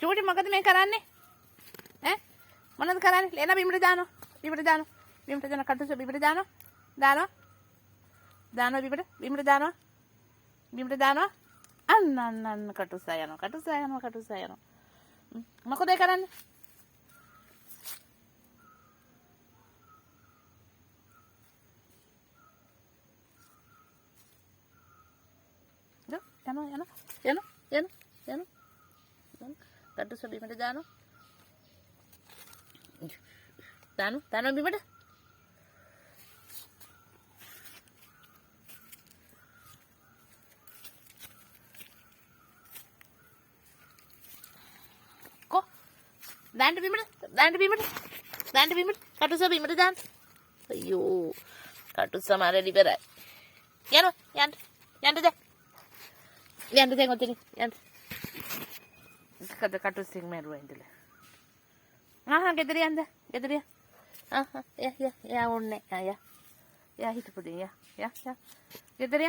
චූටි මොකද මේ කරන්නේ? ඈ මොනවද කරන්නේ? ලේනා බිමට දානවා. බිමට දානවා. බිමට දාන කටුස බිමට දානවා. දානවා. දානවා බිමට දානවා. බිමට දානවා. අන්න කටුස යනවා. මොකද කරන්නේ? යනවා. කටුස බිමට දානවා. දානවා බිමට. කො දාන්න බිමට. කටුස බිමට දාන්න. අයියෝ කටුස මාරේ ඉවරයි. යන්න දැන් ඔතන යන්න. කටුස්සෙන් මැරුවා ඉඳලා. ගෙදර යන්න. යා ඕනේ. යා හිටපු දෙය. යා. ගෙදර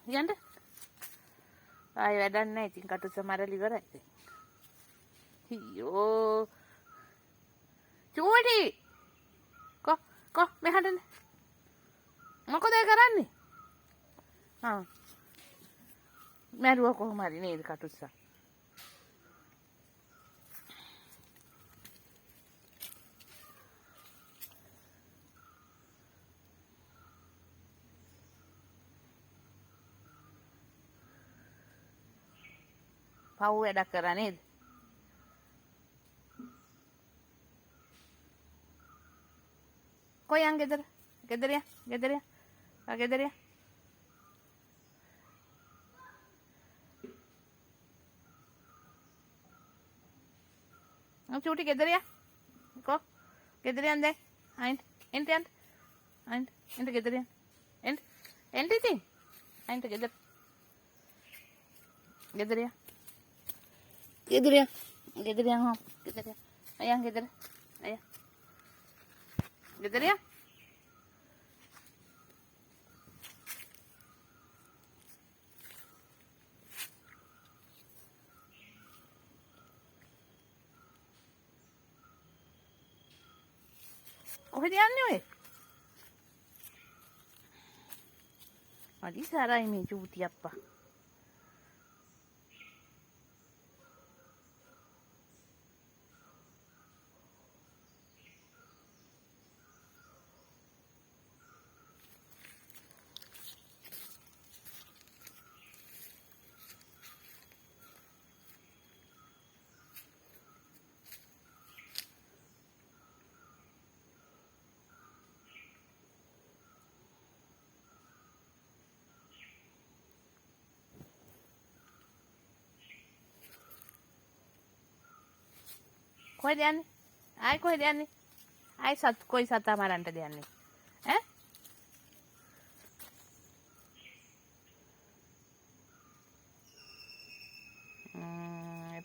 යන්න. ආයෙ වැඩක් නැහැ. ඉතින් කටුස්ස මරලා ඉවරයි. අයියෝ. චූටි. කො මෙහාට එන්න. මොකද කරන්නේ? මැරුවා කොහොම හරි නේද කටුස්සා? පව් වැඩක් කරා නේද? කොයන් ගෙදර ය. චූටි ගෙදර ය. කො ගෙදර යන්න දැන්. එන්ට ගෙදර යන්න. එන්ට ඉතින්. ගෙදර ය. අයන් ගෙදර. ගෙදර ය. කොහෙද යන්නේ ඔය? අඩි සාරයි මේ චූටි අප්පා. කොහෙද යන්නේ? කොහෙද යන්නේ? කොයි සතා මරන්නද යන්නේ?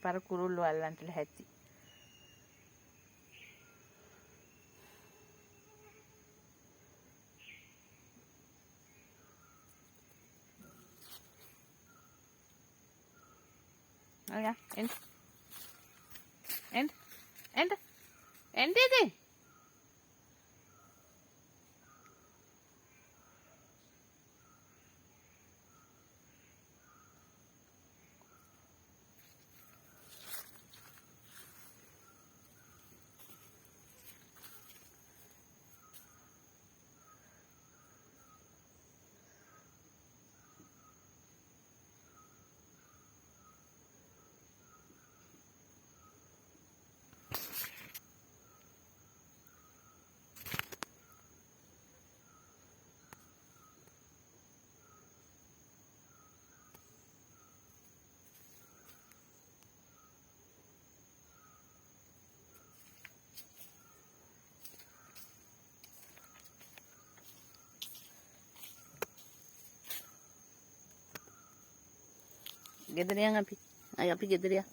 පර කුරුල්ලෝ අල්ලන්ට ලැහැත්ති. එන්ට ඉතින්. ගෙදර යන් අපි ගෙදර යන්.